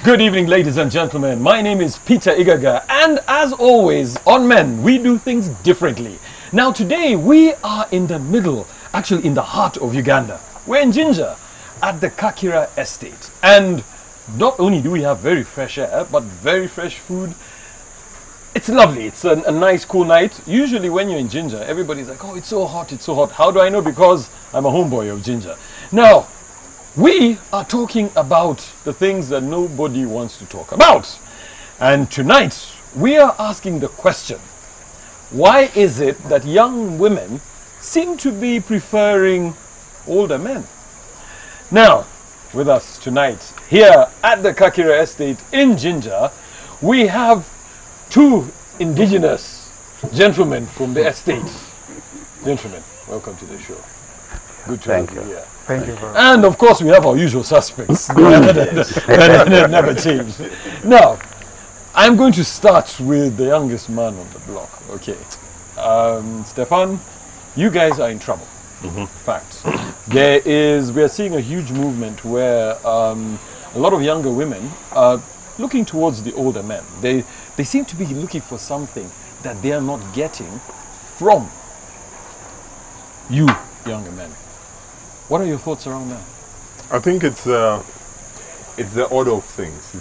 Good evening, ladies and gentlemen. My name is Peter Igaga, and as always, on Men, we do things differently. Now, today we are in the middle, actually in the heart of Uganda. We're in Jinja, at the Kakira estate. And not only do we have very fresh air, but very fresh food. It's lovely. It's a nice, cool night. Usually when you're in Jinja, everybody's like, oh, it's so hot, it's so hot. How do I know? Because I'm a homeboy of Jinja. Now, we are talking about the things that nobody wants to talk about. And tonight, we are asking the question, why is it that young women seem to be preferring older men? Now, with us tonight, here at the Kakira estate in Jinja, we have two indigenous gentlemen from the estate. Gentlemen, welcome to the show. Good to have you here. Thank you very much. And of course, we have our usual suspects. that never change. Now, I'm going to start with the youngest man on the block. Okay. Stefan, you guys are in trouble. Fact. We are seeing a huge movement where a lot of younger women are looking towards the older men. They seem to be looking for something that they are not getting from you, younger men. What are your thoughts around that? I think it's the order of things.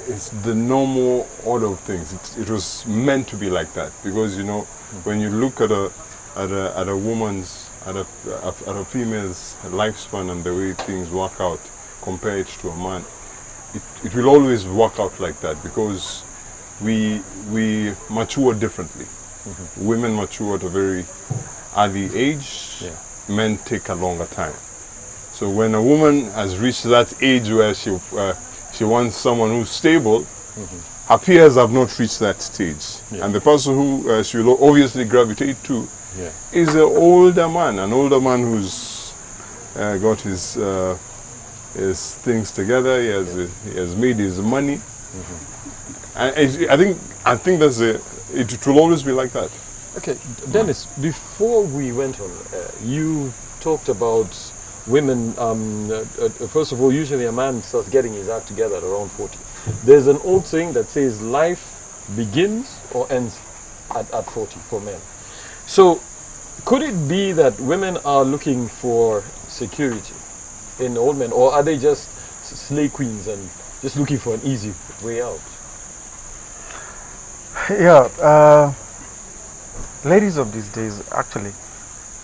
It's the normal order of things. It was meant to be like that because when you look at a woman's at a female's lifespan and the way things work out, compare it to a man, it will always work out like that because we mature differently. Women mature at a very early age, men take a longer time. So when a woman has reached that age where she wants someone who's stable, her peers have not reached that stage. And the person who she will obviously gravitate to is an older man who's got his things together. He has made his money. And I think that's it will always be like that. Okay, Dennis, before we went on, you talked about women, first of all, usually a man starts getting his act together at around 40. There's an old saying that says life begins or ends at 40 for men. So, could it be that women are looking for security in old men, or are they just slay queens and just looking for an easy way out? Yeah, ladies of these days, actually,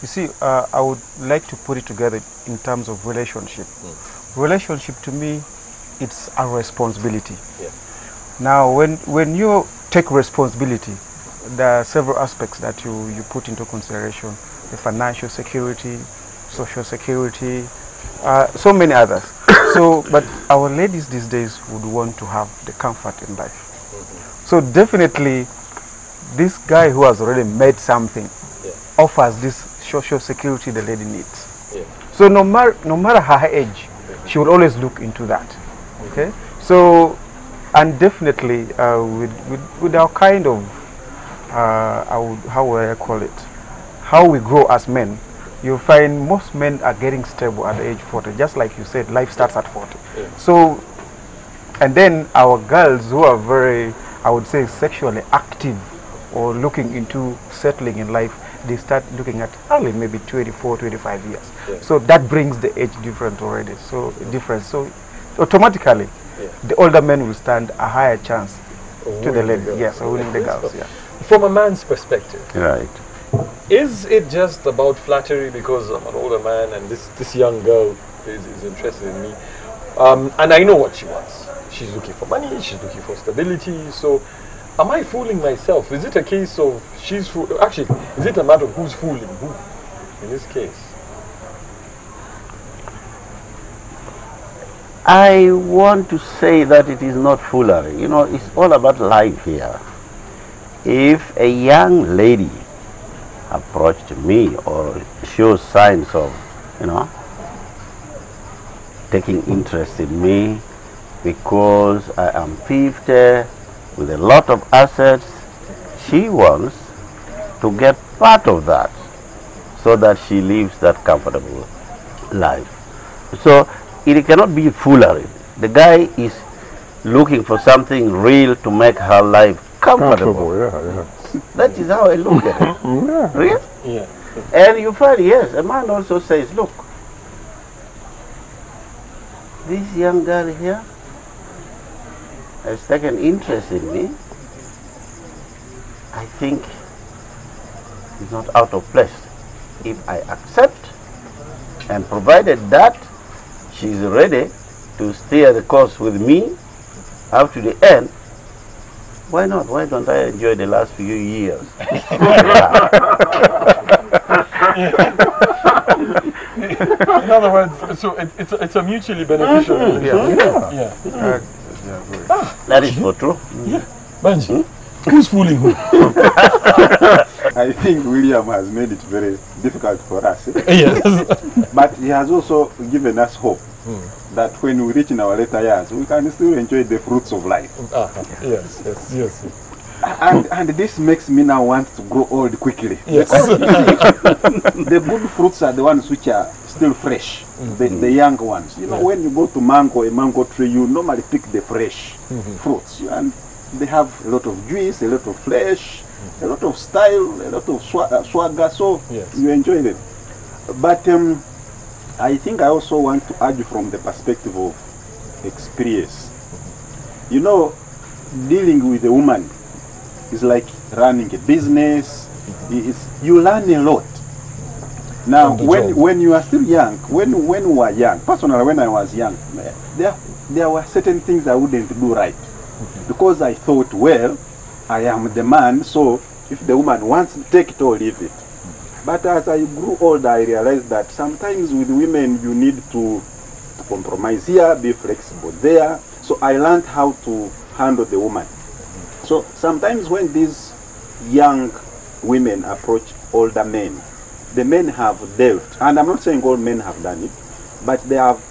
you see, I would like to put it together in terms of relationship. Relationship to me, it's a responsibility. Now, when you take responsibility, there are several aspects that you put into consideration: the financial security, social security, so many others. But our ladies these days would want to have the comfort in life. So definitely, this guy who has already made something offers this social security the lady needs. So no matter her age, she will always look into that. Okay. So, and definitely with our kind of how would I call it? How we grow as men, you find most men are getting stable at the age 40. Just like you said, life starts at 40. So, and then our girls who are very, I would say, sexually active or looking into settling in life, they start looking at early, maybe 24, 25 years. So that brings the age difference already. So automatically, the older men will stand a higher chance to the lady. Yes, winning the girls. From a man's perspective, right? Is it just about flattery because I'm an older man and this young girl is interested in me, and I know what she wants? She's looking for money. She's looking for stability. So, am I fooling myself? Is it a case of actually, is it a matter of who's fooling who in this case? I want to say that it is not foolery. It's all about life here. If a young lady approached me or shows signs of, taking interest in me because I am 50 with a lot of assets, she wants to get part of that so that she lives that comfortable life. So it cannot be foolery. The guy is looking for something real to make her life comfortable. Yeah. That is how I look at it. Yeah. Real? Yeah. And you find, yes, a man also says, look, this young girl here has taken interest in me. I think it's not out of place. If I accept, and provided that she's ready to steer the course with me up to the end, why not? Why don't I enjoy the last few years? In other words, so it's a mutually beneficial relationship. Yeah. That is for true. Banji, who's fooling who? I think William has made it very difficult for us. Yes. But he has also given us hope that when we reach in our later years, we can still enjoy the fruits of life. Yes. And this makes me now want to grow old quickly. Yes. The good fruits are the ones which are still fresh, the young ones. You know, when you go to a mango tree, you normally pick the fresh fruits. And they have a lot of juice, a lot of flesh, a lot of style, a lot of swagger, so you enjoy it. But I think I also want to argue from the perspective of experience. You know, dealing with a woman is like running a business. You learn a lot. Now, when you are still young, when we were young, personally when I was young, there were certain things I wouldn't do right. Because I thought, well, I am the man, so if the woman wants to take it or leave it. But as I grew older, I realized that sometimes with women you need to compromise here, be flexible there. So I learned how to handle the woman. So sometimes when these young women approach older men, the men have dealt, and I'm not saying all men have done it, but they have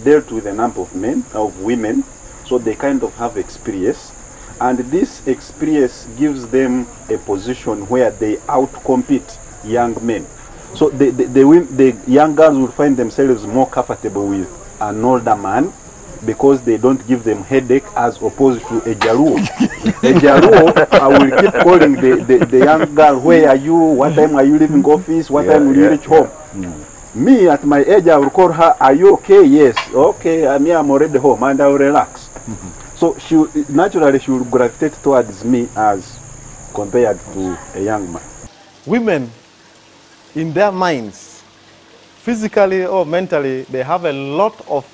dealt with a number of women, so they kind of have experience. And this experience gives them a position where they outcompete young men. So the young girls will find themselves more comfortable with an older man because they don't give them headache as opposed to a Jaruo. A Jaruo, I will keep calling the young girl, where are you? What time are you leaving office? What time will you reach home? Me, at my age, I will call her, are you okay? Yes. Okay, I'm already home, and I will relax. So naturally she will gravitate towards me as compared to a young man. Women, in their minds, physically or mentally, they have a lot of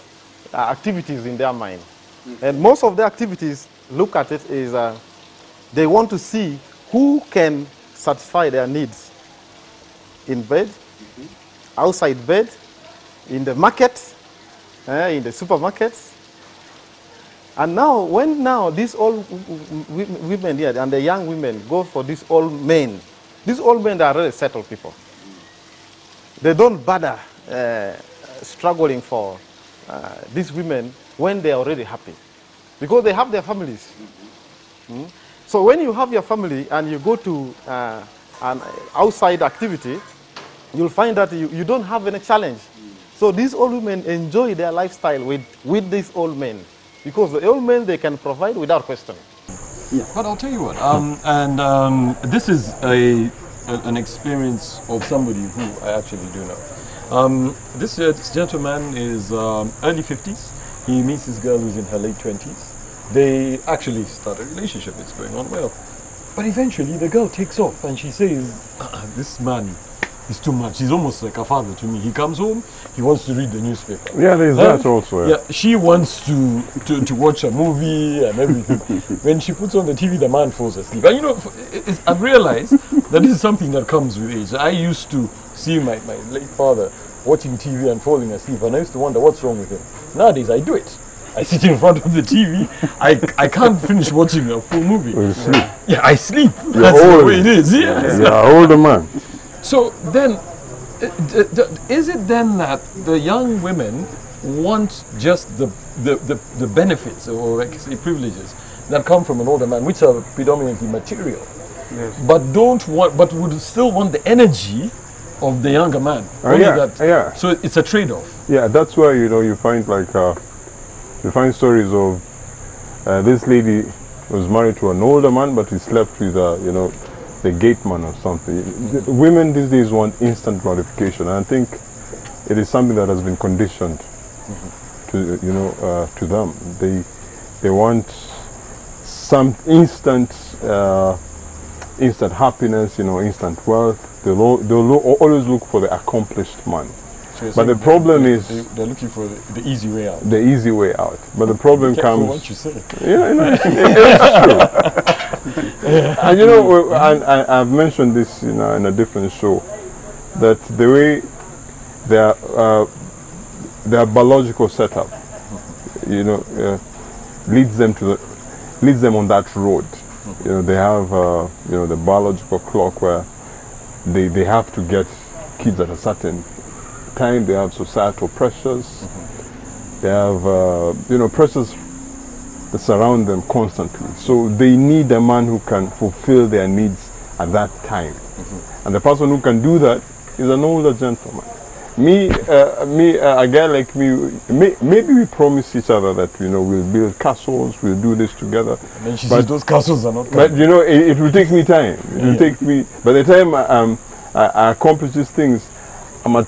activities in their mind. And most of the activities, look at it, is they want to see who can satisfy their needs in bed, outside bed, in the market, in the supermarkets. And now, when these old women here and the young women go for these old men are really settled people. They don't bother struggling for these women when they are already happy, because they have their families. So when you have your family and you go to an outside activity, you'll find that you don't have any challenge. So these old women enjoy their lifestyle with these old men. Because the old men, they can provide without question. Yeah. But I'll tell you what, this is an experience of somebody who I actually do know. This gentleman is early 50s. He meets this girl who's in her late 20s. They actually start a relationship. It's going on well. But eventually the girl takes off and she says, this man is too much. He's almost like a father to me. He comes home, he wants to read the newspaper. Yeah, there's that also. Yeah, she wants to watch a movie and everything. When she puts on the TV, the man falls asleep. And you know, I've realized that this is something that comes with age. I used to see my late father watching TV and falling asleep, and I used to wonder what's wrong with him. Nowadays, I do it. I sit in front of the TV. I can't finish watching a full movie. You sleep. Yeah, I sleep. You're That's old. the way it is. Yes. You're an older man. So then, is it then that the young women want just the benefits or like say privileges that come from an older man, which are predominantly material, but would still want the energy of the younger man? Yeah. So it's a trade-off. Yeah, that's why you find like You find stories of this lady was married to an older man, but he slept with, the gateman or something. Women these days want instant gratification, and I think it is something that has been conditioned to, to them. They want some instant happiness, instant wealth. They'll always look for the accomplished man. So but the problem is they're looking for the easy way out. The easy way out. But the problem comes. What you say. Yeah, it's true. And and I've mentioned this, in a different show, that the way their biological setup, leads them on that road. They have the biological clock where they have to get kids at a certain time. They have societal pressures. They have pressures that surround them constantly. So they need a man who can fulfill their needs at that time. And the person who can do that is an older gentleman. A guy like me, maybe we promise each other that we'll build castles, we'll do this together. And then she says those castles are not coming. But it will take me time. It will take me. By the time I accomplish these things, I'm at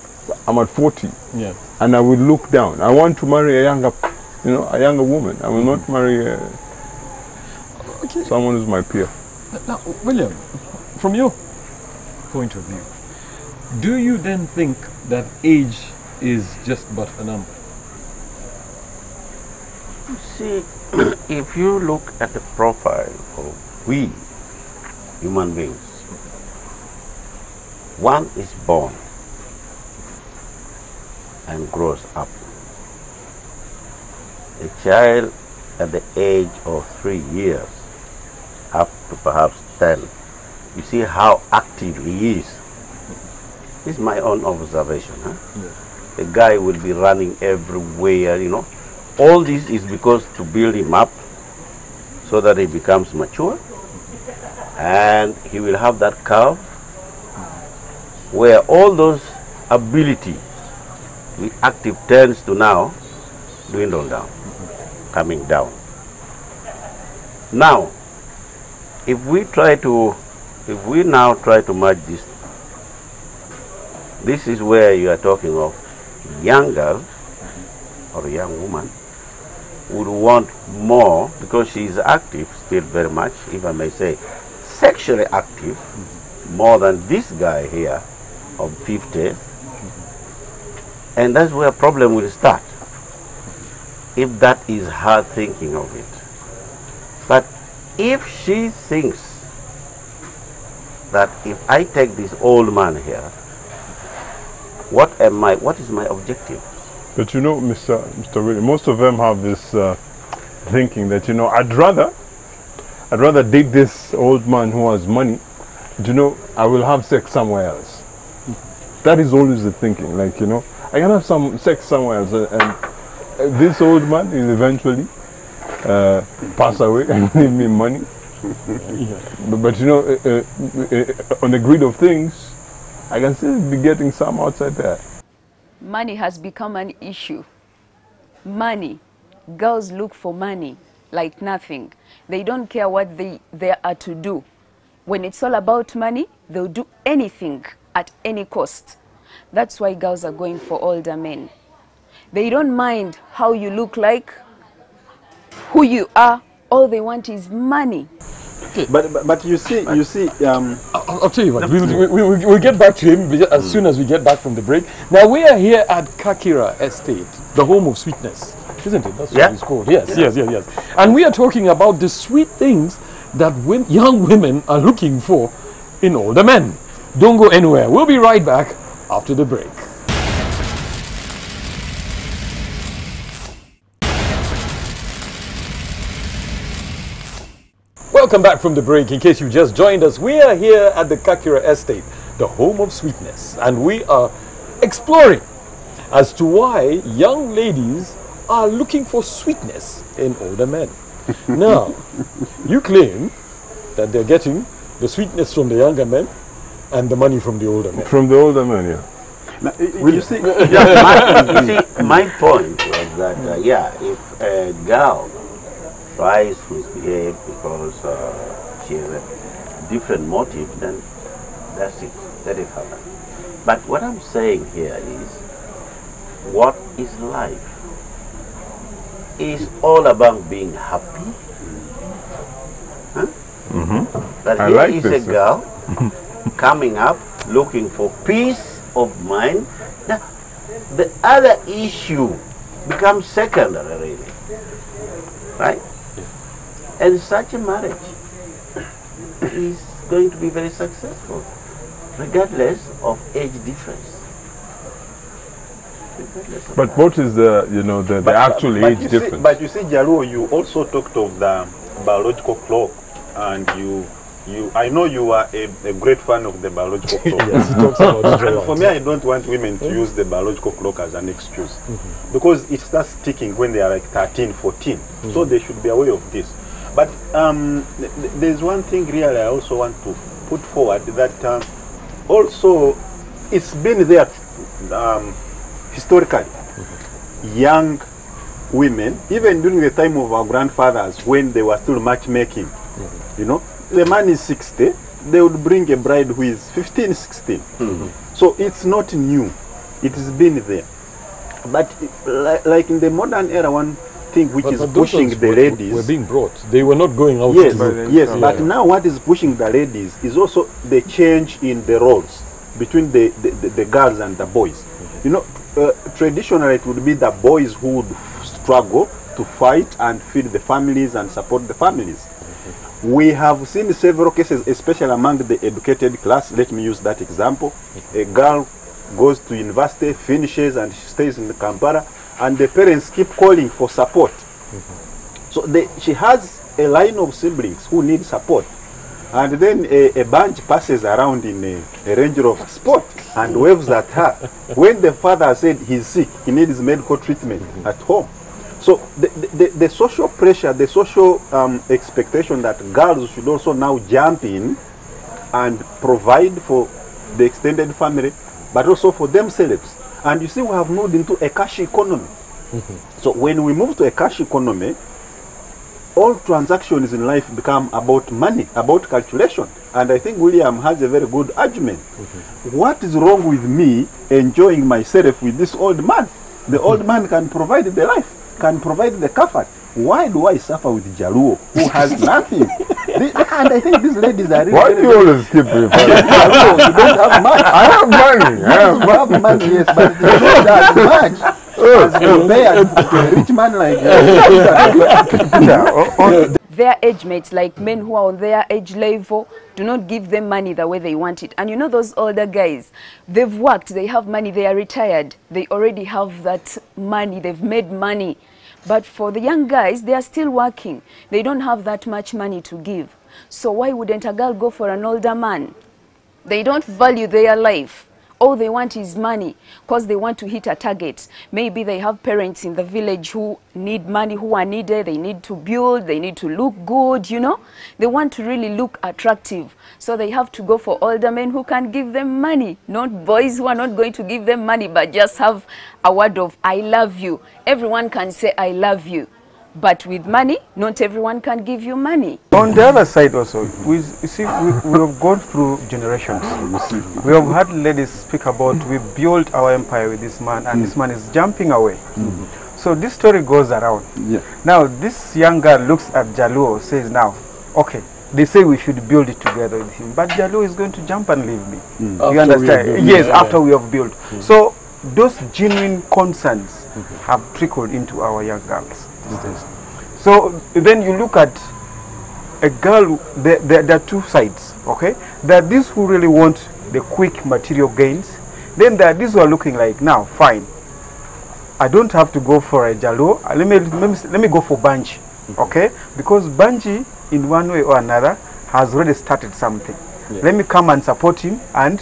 40. Yeah. And I will look down. I want to marry a younger woman. I will not marry someone who's my peer. Now, William, from your point of view, do you then think that age is just but a number? You see, if you look at the profile of we human beings, one is born and grows up. A child at the age of 3 years up to perhaps 10, you see how active he is. This is my own observation. The guy will be running everywhere, All this is because to build him up so that he becomes mature, and he will have that curve where all those ability with active turns to now dwindle down, coming down. Now, if we now try to merge this is where you are talking of young girl or a young woman would want more, because she is active still very much, if I may say, sexually active, more than this guy here of 50. And that's where a problem will start, if that is her thinking of it. But if she thinks that if I take this old man here, what is my objective? But Mr. William, most of them have this thinking that, I'd rather date this old man who has money, but I will have sex somewhere else. That is always the thinking, like, I can have some sex somewhere else, and this old man will eventually pass away and leave me money. But on the grid of things, I can still be getting some outside there. Money has become an issue. Money. Girls look for money like nothing. They don't care what they are to do. When it's all about money, they'll do anything at any cost. That's why girls are going for older men. They don't mind how you look like, who you are. All they want is money. Okay. But you see, I'll tell you what, we'll get back to him as soon as we get back from the break. Now, we are here at Kakira Estate, the home of sweetness, isn't it? That's what it's called. Yes. And we are talking about the sweet things that young women are looking for in older men. Don't go anywhere. We'll be right back after the break. Welcome back from the break. In case you just joined us, we are here at the Kakira Estate, the home of sweetness, and we are exploring as to why young ladies are looking for sweetness in older men. Now, you claim that they're getting the sweetness from the younger men and the money from the older men. From the older men, yeah. Now, you see, my point was that, yeah, if a girl tries to misbehave because she has a different motive, then that's it. Let it happen. But what I'm saying here is, what is life? It's all about being happy. Huh? But I here like is this. a girl coming up looking for peace of mind. Now, the other issue becomes secondary, really. Right? And such a marriage is going to be very successful, regardless of age difference. But what is the, you know, the actual age you difference? See, but you see, Jaluo, you also talked of the biological clock, and I know you are a great fan of the biological clock. Yes, he talks about it a And lot. for me, I don't want women to use the biological clock as an excuse, because it starts ticking when they are like 13, 14. So they should be aware of this. But there's one thing really I also want to put forward, that also it's been there historically. Young women, even during the time of our grandfathers, when they were still matchmaking, you know, the man is 60, they would bring a bride who is 15, 16. So it's not new, it has been there. But like in the modern era, one thing which is those pushing ones the ladies were being brought. They were not going out yes, to look. yes, Yeah, but yeah. now what is pushing the ladies is also the change in the roles between the girls and the boys. You know, traditionally it would be the boys who would struggle to fight and feed the families and support the families. We have seen several cases, especially among the educated class. Let me use that example. A girl goes to university, finishes, and she stays in Kampala, and the parents keep calling for support. So she has a line of siblings who need support. And then a bunch passes around in a Range Rover Sport and waves at her. When the father said he's sick, he needs medical treatment at home. So the social pressure, the social expectation that girls should also now jump in and provide for the extended family, but also for themselves. And you see, we have moved into a cash economy. So when we move to a cash economy, all transactions in life become about money, about calculation. And I think William has a very good argument. What is wrong with me enjoying myself with this old man? The old man can provide the life, can provide the comfort. Why do I suffer with Jaluo, who has nothing? And I think these ladies are really... Why do you always keep referring? Jaluo, you don't have much. I have money. I have You have money, yes, but you don't have much. As compared to a rich man like you. Their age mates, like men who are on their age level, do not give them money the way they want it. And you know those older guys, they've worked, they have money, they are retired. They already have that money, they've made money. But for the young guys, they are still working. They don't have that much money to give. So why wouldn't a girl go for an older man? They don't value their life. All they want is money because they want to hit a target. Maybe they have parents in the village who need money, who are needed. They need to build, they need to look good, you know. They want to really look attractive. So they have to go for older men who can give them money, not boys who are not going to give them money, but just have a word of, I love you. Everyone can say, I love you. But with money, not everyone can give you money. On the other side also, you see, we have gone through generations. We have had ladies speak about, we built our empire with this man, and this man is jumping away. So this story goes around. Now this young girl looks at Jaluo, says now, okay, they say we should build it together with him, but Jaluo is going to jump and leave me. You understand? Yes, after we have built. So those genuine concerns have trickled into our young girls these days. So then you look at a girl, there are two sides, okay? There are these who really want the quick material gains. Then there are these who are looking like, now, fine, I don't have to go for a Jaluo. Let me go for Banji, okay? Because Banji, in one way or another, has already started something. Let me come and support him, and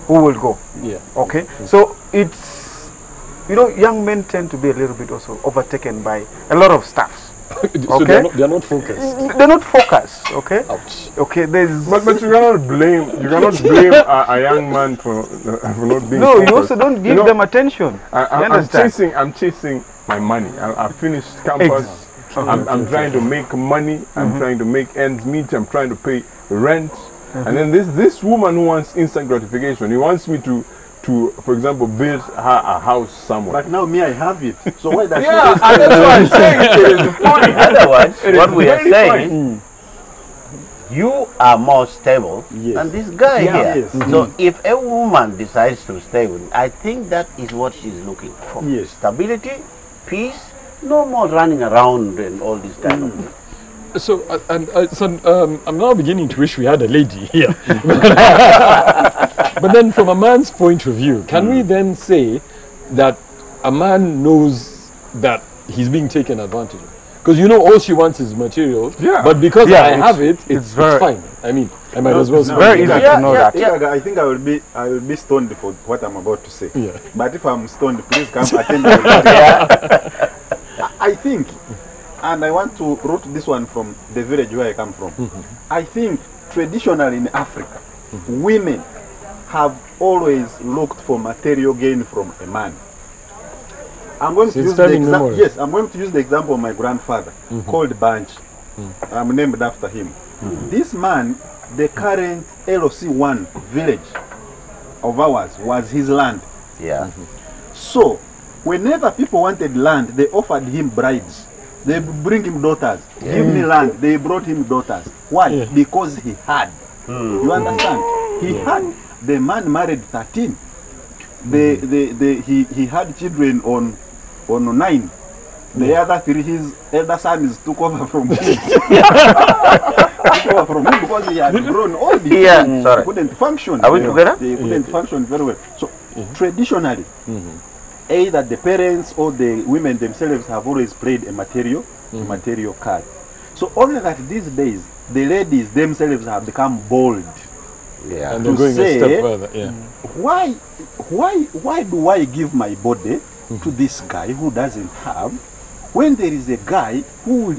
who will go? Okay? So it's, you know, young men tend to be a little bit also overtaken by a lot of stuff. So Okay? they're not focused. They're not focused, okay? Ouch. Okay, there's... But you cannot blame a young man for not being No, you focused. also don't give You know, them attention. You I'm understand? chasing my money. I finished campus. I'm trying to make money. I'm trying to make ends meet. I'm trying to pay rent. And then this woman who wants instant gratification, he wants me to for example, build her a house somewhere. But now me, I have it. So why does Yeah, and that's why I'm saying it is funny. Otherwise, It what is we are very saying, you are more stable Yes. than this guy Yeah, here. yes. So if a woman decides to stay with, I think that is what she's looking for. Yes. Stability, peace, no more running around and all this kind of thing. So, I'm now beginning to wish we had a lady here. But then from a man's point of view, can we then say that a man knows that he's being taken advantage of? Because you know all she wants is material, but because I have it, it's fine. I mean, I might as well say very easy to know that. I think I will be stoned for what I'm about to say. Yeah. But if I'm stoned, please come attend. I think, and I want to root this one from the village where I come from. I think traditionally in Africa, women have always looked for material gain from a man. I'm going to use the example. Yes, I'm going to use the example of my grandfather, called Banj. I'm named after him. This man, the current LOC1 village of ours, was his land. Yeah. So, whenever people wanted land, they offered him brides. They bring him daughters. Give me land. They brought him daughters. Why? Because he had. You understand? He had. The man married 13. He had children on 9. The other 3, his elder son took over from him. Took over from him because he had grown old. He couldn't function. Are we together? They couldn't function very well. So traditionally, either the parents or the women themselves have always played a material card. So only that these days, the ladies themselves have become bold. Yeah. And they're going a step further. Yeah. Why do I give my body to this guy who doesn't have, when there is a guy who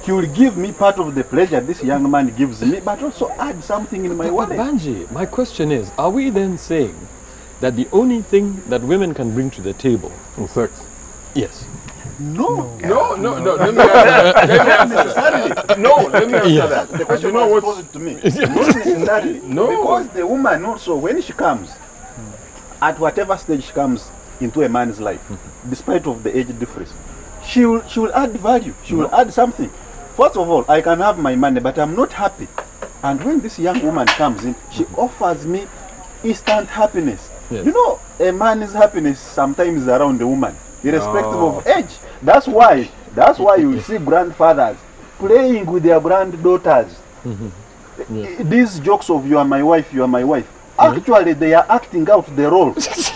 will give me part of the pleasure this young man gives me, but also add something in my wallet? Banji, my question is, are we then saying that the only thing that women can bring to the table is sex? Yes. No. Let me answer that. No, let me answer that. The question was posed to me. Not necessarily. No. Because the woman also, when she comes, at whatever stage she comes into a man's life, despite of the age difference, she will add value. She will add something. First of all, I can have my money, but I'm not happy. And when this young woman comes in, she offers me instant happiness. Yes. You know, a man's happiness sometimes is around the woman, irrespective of age. That's why you see grandfathers playing with their granddaughters. These jokes of "you are my wife, you are my wife." Actually, they are acting out the role. Yes,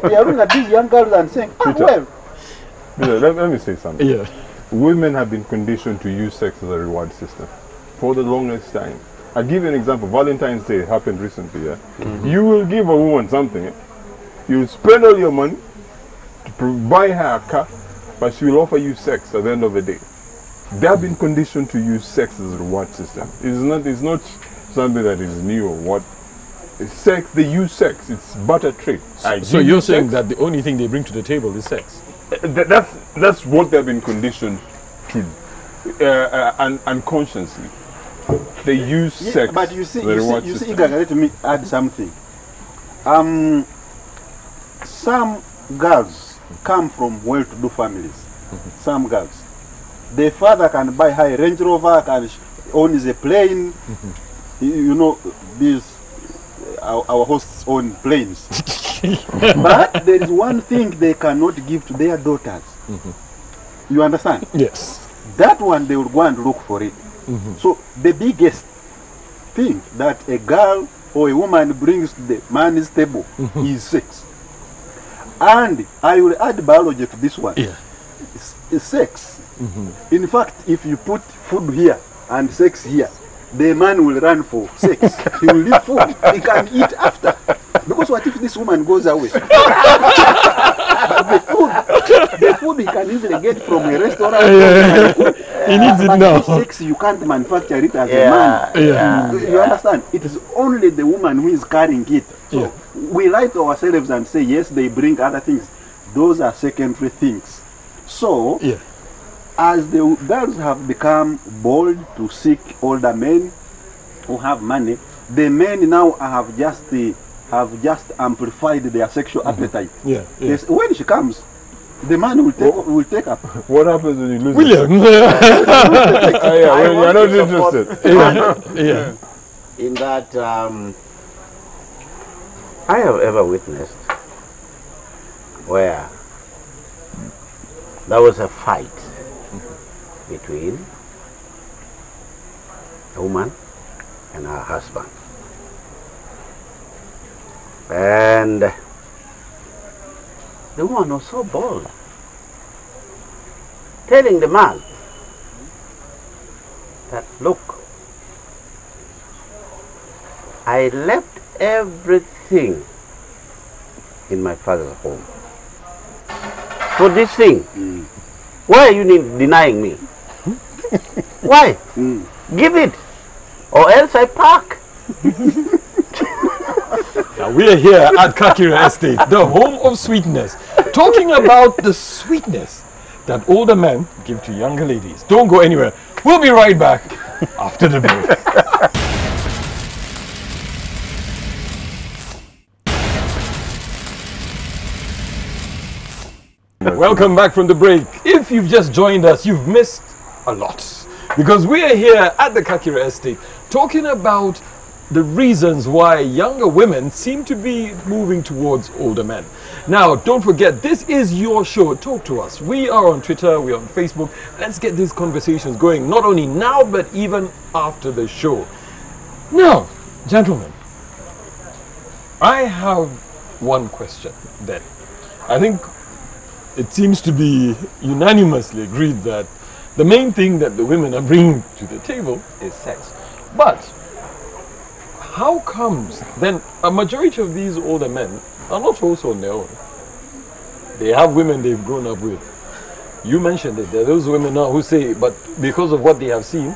they are looking at these young girls and saying, Peter, let me say something. Yeah. Women have been conditioned to use sex as a reward system for the longest time. I'll give you an example. Valentine's Day happened recently. Yeah? You will give a woman something. You spend all your money to buy her a car, but she will offer you sex at the end of the day. They have been conditioned to use sex as a reward system. It's not something that is new or what. It's sex, they use sex. It's butter trade. So you're saying that the only thing they bring to the table is sex? That's what they've been conditioned to, unconsciously. They use sex. But you see, Iga, let me add something. Some girls come from well-to-do families. Some girls, their father can buy high Range Rover, can own a plane. You know, these our hosts own planes. But there is one thing they cannot give to their daughters. You understand? Yes. That one they will go and look for it. So the biggest thing that a girl or a woman brings to the man's table is sex. And I will add biology to this one. Yeah. It's sex. In fact, if you put food here and sex here, the man will run for sex. He will leave food. He can eat after. Because what if this woman goes away? But the food he can easily get from a restaurant. He needs it now. Sex, you can't manufacture it as a man. You understand? It is only the woman who is carrying it. So we lie to ourselves and say, yes, they bring other things. those are secondary things. So, Yeah. as the girls have become bold to seek older men who have money, the men now have just amplified their sexual appetite. Yeah. Yeah. Yes, when she comes, the man will take up. What happens when you lose? William. When you're not interested. Yeah. In that I have ever witnessed where there was a fight between a woman and her husband. And the woman was so bold, telling the man that, look, I left everything in my father's home for this thing. Why are you denying me? Why? Give it, or else I pack. Now we're here at Kakira Estate, the home of sweetness, talking about the sweetness that older men give to younger ladies. Don't go anywhere. We'll be right back after the break. Welcome back from the break. If you've just joined us, you've missed a lot, because we are here at the Kakira Estate talking about the reasons why younger women seem to be moving towards older men. Now, don't forget, this is your show. Talk to us. We are on Twitter, we're on Facebook. Let's get these conversations going, not only now, but even after the show. Now, gentlemen, I have one question then. I think it seems to be unanimously agreed that the main thing that the women are bringing to the table is sex. But how comes then a majority of these older men are not also on their own? They have women they've grown up with. You mentioned it. There are those women now who say, but because of what they have seen,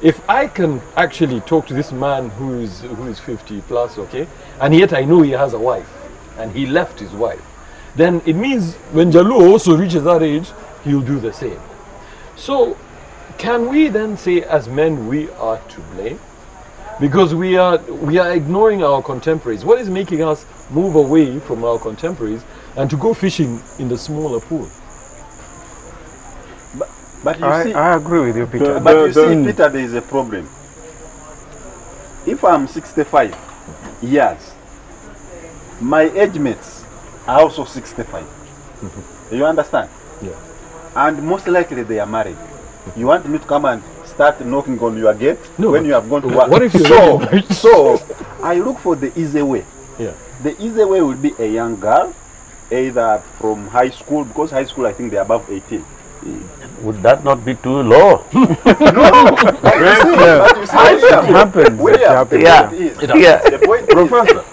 if I can actually talk to this man who is 50 plus, okay, and yet I know he has a wife and he left his wife, then it means when Jalu also reaches that age, he'll do the same. So can we then say as men we are to blame? Because we are ignoring our contemporaries. What is making us move away from our contemporaries and to go fishing in the smaller pool? But you see, I agree with you, Peter. but you see, Peter, there is a problem. If I'm 65 years, my age mates are also 65. You understand? Yeah. And most likely they are married. You want me to come and start knocking on your gate when you have gone to work? What if you're so I look for the easy way. Yeah. The easy way will be a young girl, either from high school, because high school I think they're above 18. Would that not be too low? It happens. Yeah. The point Professor.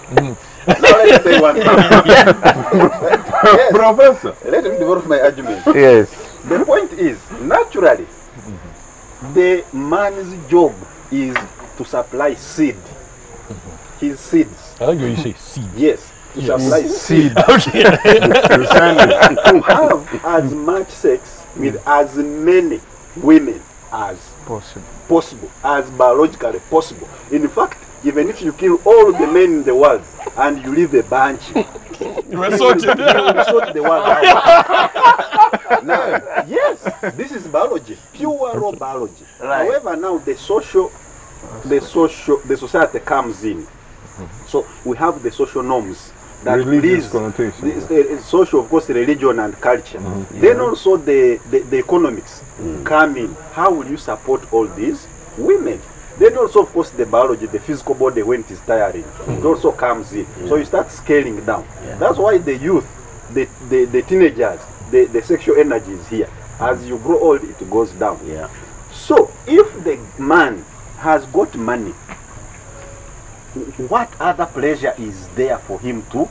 Now let me say one thing. Yes. Professor. Let me develop my argument. Yes. The point is, naturally, the man's job is to supply seed. His seeds. I like when you say seed. Yes. To supply seed. Okay. To have as much sex with as many women as possible, as biologically possible. In fact, even if you kill all the men in the world and you leave a bunch, You were sorted. you will sort the world out. Now, yes, this is biology, pure raw biology. Right. However, now the society comes in. So we have the social norms that Religious please, connotation. social, of course, religion and culture. Then also the economics come in. How will you support all these women? Then also, of course, the biology, the physical body when it is tiring, it also comes in. So you start scaling down. That's why the youth, the teenagers, the sexual energy is here. As you grow old, it goes down. Yeah. So if the man has got money, what other pleasure is there for him to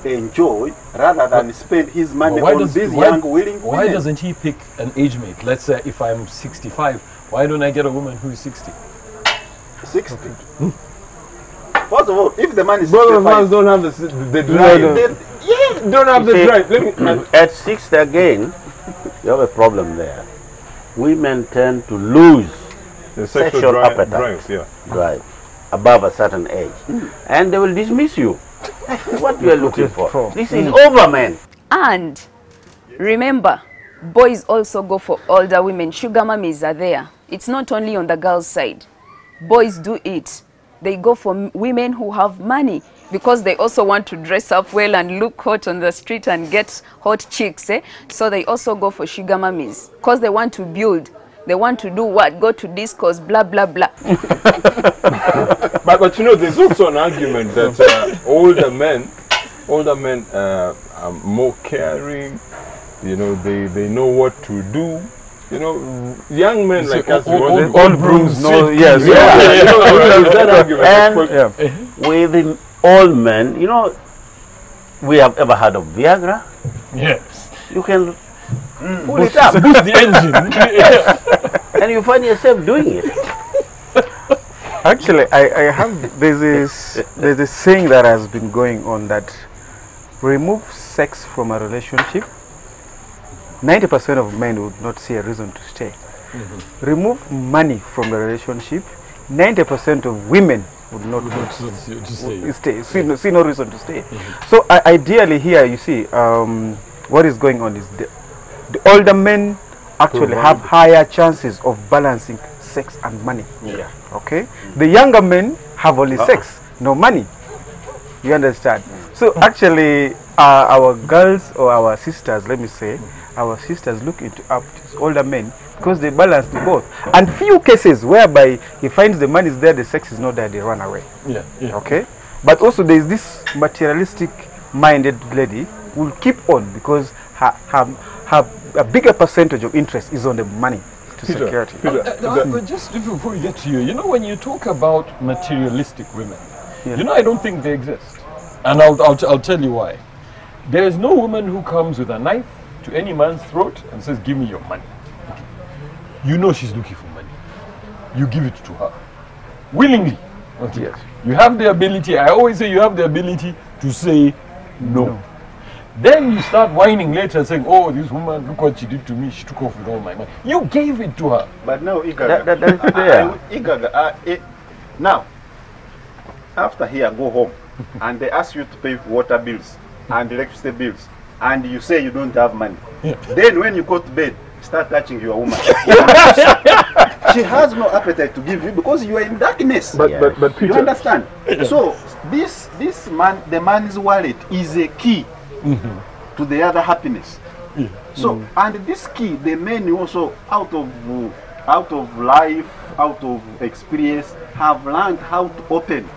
enjoy rather than spend his money on these young willing women? Why doesn't he pick an age mate? Let's say if I'm 65, why don't I get a woman who is 60? 60. First of all, if the man is Both of 65, us don't have the then- drive. yes, don't have the See, drive. Let me, at 60 again, you have a problem there. Women tend to lose the sexual drive, appetite. yeah. Drive above a certain age, and they will dismiss you. What you are looking for? This is over, man. And remember, boys also go for older women. Sugar mummies are there. It's not only on the girls' side. Boys do it. They go for women who have money because they also want to dress up well and look hot on the street and get hot chicks. So they also go for sugar mummies because they want to build. They want to do what? Go to discos, blah, blah, blah. But you know, there's also an argument that older men are more caring. You know, they know what to do. You know, young men like us, old brooms, no, yes. There's that argument. And with all men, you know, we have ever heard of Viagra. Yes. You can pull it up, Boost the engine. and you find yourself doing it. Actually, I have, there's this saying that has been going on that remove sex from a relationship, 90% of men would not see a reason to stay. Remove money from the relationship, 90% of women would not stay. See no reason to stay. So ideally here, you see, what is going on is the older men actually have higher chances of balancing sex and money. Yeah. Okay? The younger men have only sex, no money. You understand? So actually, our girls or our sisters, let me say, our sisters look up to older men because they balance the both. And few cases whereby he finds the money is there, the sex is not there, they run away. Yeah, yeah. Okay? But also there is this materialistic minded lady who will keep on because her a bigger percentage of interest is on the money to security. But just before we get to you, you know, when you talk about materialistic women, you know, I don't think they exist. And I'll tell you why. There is no woman who comes with a knife to any man's throat and says, give me your money. You know she's looking for money. You give it to her. Willingly. Okay. Yes. You have the ability, I always say you have the ability to say no. Then you start whining later saying, oh, this woman, look what she did to me. She took off with all my money. You gave it to her. But now, Igaga, now, after here, go home, and they ask you to pay water bills and electricity bills, and you say you don't have money. Then when you go to bed, start touching your woman. She has no appetite to give you because you are in darkness. But Peter, you understand? So this man, the man's wallet is a key to the other happiness. So and this key, the men also out of life, out of experience, have learned how to open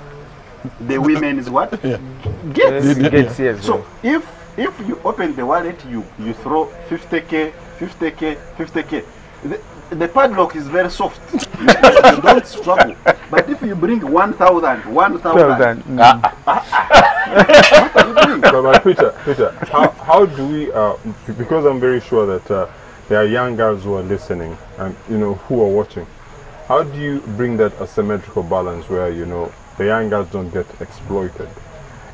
the women's what? Gates. Yes. So if you open the wallet, you throw 50k, 50k, 50k. The padlock is very soft. You don't struggle. But if you bring 1,000, what are you doing? but Peter, how do we? Because I'm very sure that there are young girls who are listening and who are watching. How do you bring that asymmetrical balance where the young girls don't get exploited?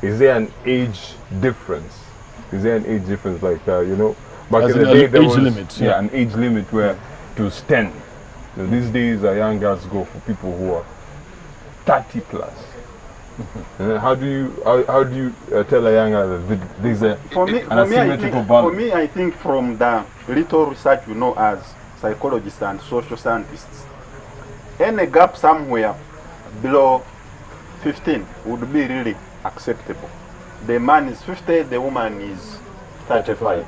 Is there an age difference? Like back As in the an day there age was limit, yeah. an age limit where it was 10. These days young girls go for people who are 30 plus. How do you tell a young girl that there's an asymmetrical balance? For me, I think from the little research as psychologists and social scientists, any gap somewhere below 15 would be really acceptable. The man is 50, the woman is 35.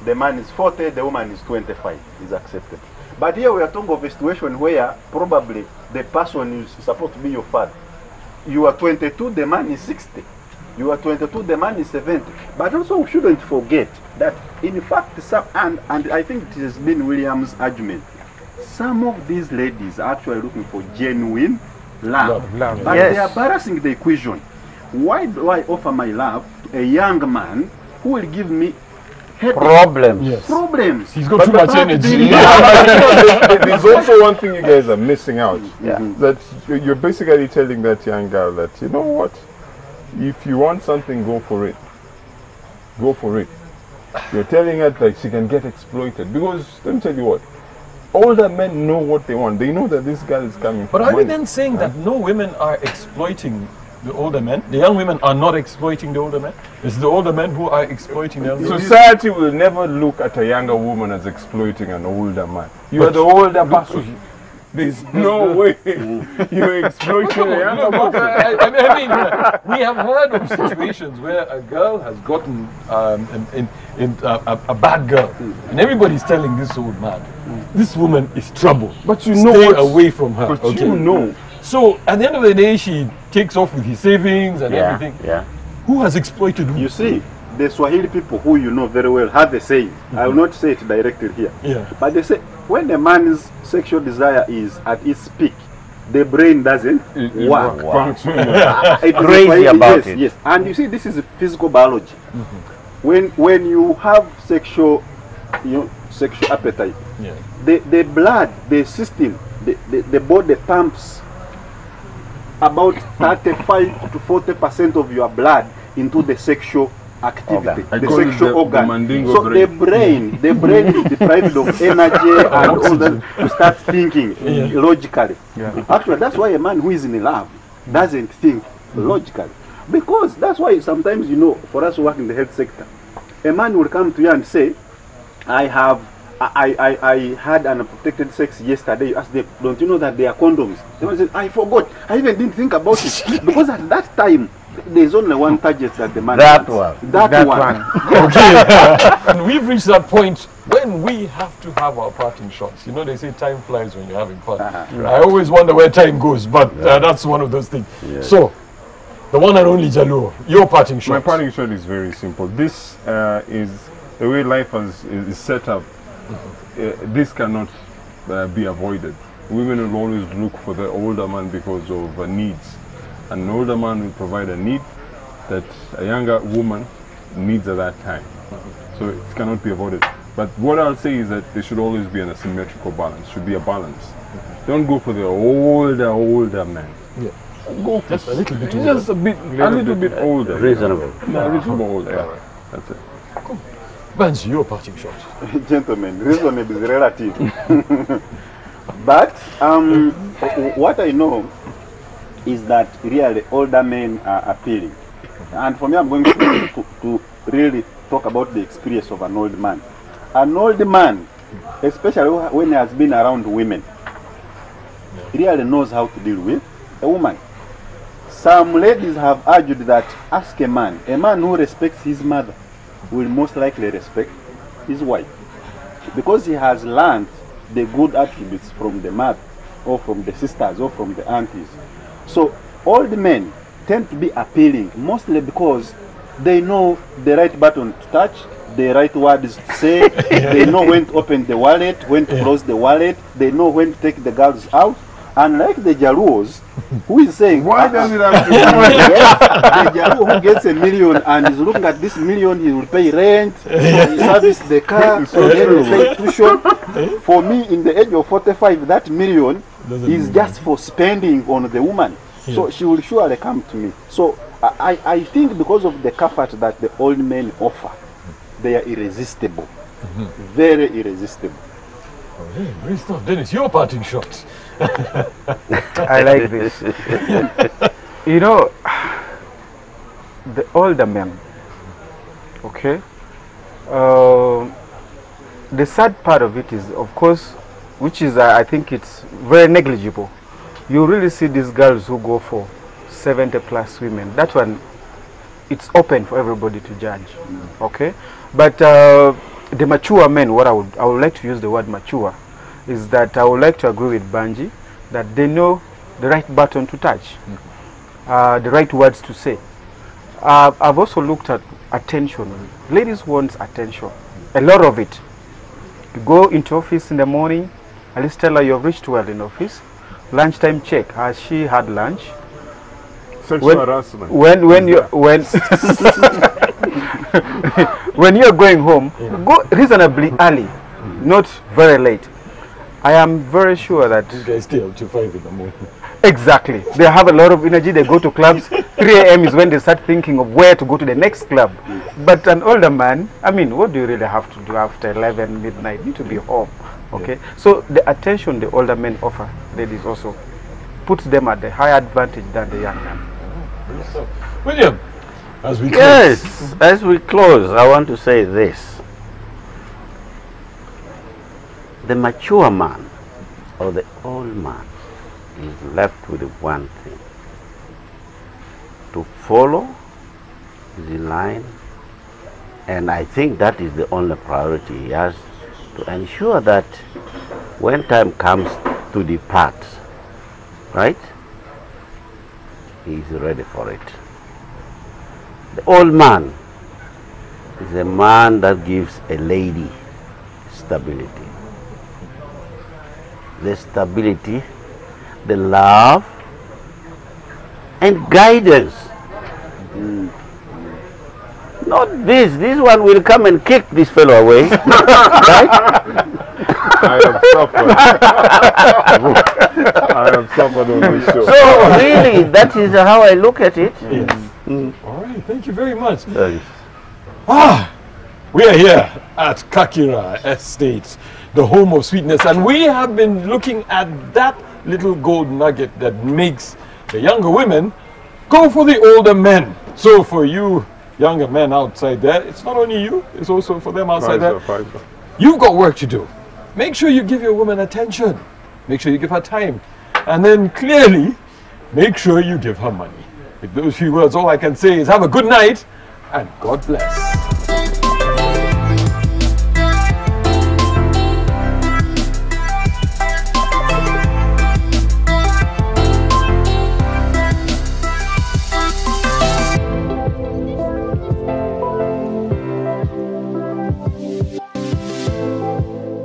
The man is 40, the woman is 25, is acceptable. But here we are talking of a situation where probably the person is supposed to be your father. You are 22, the man is 60. You are 22, the man is 70. But also we shouldn't forget that in fact, and I think it has been William's argument, some of these ladies are actually looking for genuine love. But they are embarrassing the equation. Why do I offer my love to a young man who will give me problems? Yes. Problems. He's got too much energy. There's also one thing you guys are missing out. That you're basically telling that young girl that, you know what, if you want something, go for it. go for it. You're telling her that she can get exploited. Because, let me tell you what, older men know what they want. They know that this girl is coming for But are we money. then saying that no women are exploiting the older men? The young women are not exploiting the older men? It's the older men who are exploiting the younger men? Society will never look at a younger woman as exploiting an older man. You are the older person. There's no way you're exploiting a younger person. I mean, we have heard of situations where a girl has gotten a bad girl, and everybody's telling this old man, this woman is trouble. But you know stay what's- away from her. But you know. So at the end of the day, she takes off with his savings and everything. Yeah. Who has exploited who? You see, the Swahili people who you know very well have a saying. I will not say it directly here. Yeah. But they say when a man's sexual desire is at its peak, the brain doesn't work. Function. It is Crazy Swahili, about yes, it. Yes, and you see, this is physical biology. When you have sexual appetite, Yeah. the blood, the system, the body pumps about 35 to 40% of your blood into the sexual activity, I the call it sexual the organ. mandingo So brain. the brain is deprived of energy and all that to start thinking logically. Actually, that's why a man who is in love doesn't think logically. Because that's why sometimes, you know, for us who work in the health sector, a man will come to you and say, I had an unprotected sex yesterday. You ask them, don't you know that they are condoms? They will say, I forgot. I even didn't think about it. Because at that time, there's only one target that the man That wants. one. That one. Okay. And we've reached that point when we have to have our parting shots. You know, they say time flies when you're having fun. I always wonder where time goes, but that's one of those things. So, the one and only Jaluo, your parting shot. My parting shot is very simple. This is the way life is set up. This cannot be avoided. Women will always look for the older man because of needs. An older man will provide a need that a younger woman needs at that time. So it cannot be avoided. But what I'll say is that there should always be an asymmetrical balance. Should be a balance. Don't go for the older man. Yeah. Go for Just a little bit older. just a little bit older. Reasonable. Yeah, a little bit older. Yeah. That's it. Banji, your parting shot. Gentlemen, reasonable is relative. But what I know is that really older men are appealing. And for me, I'm going to really talk about the experience of an old man. An old man, especially when he has been around women, really knows how to deal with a woman. Some ladies have argued that ask a man who respects his mother will most likely respect his wife, because he has learned the good attributes from the mother or from the sisters or from the aunties. So old men tend to be appealing mostly because they know the right button to touch, the right words to say, they know when to open the wallet, when to close the wallet, they know when to take the girls out. Unlike the Jaluos, who is saying, Why does it have to be? the Jaluo who gets $1 million and is looking at this $1 million, he will pay rent, service the car, then he will pay tuition. For me, in the age of 45, that $1 million is just for spending on the woman. So she will surely come to me. So I think because of the comfort that the old men offer, they are irresistible. Very irresistible. Hey, great stuff. Dennis, your parting shot. I like this. You know, the older men, okay? The sad part of it is, of course, which is, I think it's very negligible. You really see these girls who go for 70 plus women. That one, it's open for everybody to judge, okay? But the mature men, what I would like to use the word mature, is that I would like to agree with Banji that they know the right button to touch, the right words to say. I've also looked at attention. Ladies want attention, a lot of it. You go into office in the morning, at least tell her you've reached well in office. Lunchtime check, has she had lunch? Sexual harassment. When you're going home, go reasonably early, not very late. I am very sure that These guys stay up till 5 in the morning. exactly they have a lot of energy. They go to clubs 3 a.m. is when they start thinking of where to go to the next club. But an older man, I mean, what do you really have to do after 11 midnight? You need to be home. Okay, so the attention the older men offer ladies also puts them at the higher advantage than the young men. William, as we close. Yes, as we close, I want to say this. The mature man or the old man is left with one thing: to follow the line, and I think that is the only priority he has, to ensure that when time comes to depart, right, he is ready for it. The old man is a man that gives a lady stability. The stability, the love, and guidance. Not this one will come and kick this fellow away. Right? I have suffered. I have suffered on this show. So really, that is how I look at it. Yes. All right, thank you very much. Thanks. We are here at Kakira Estate, the home of sweetness, and we have been looking at that little gold nugget that makes the younger women go for the older men. So for you younger men outside there, it's not only you, it's also for them outside there. You've got work to do. Make sure you give your woman attention. Make sure you give her time. And then clearly, make sure you give her money. With those few words, all I can say is have a good night and God bless.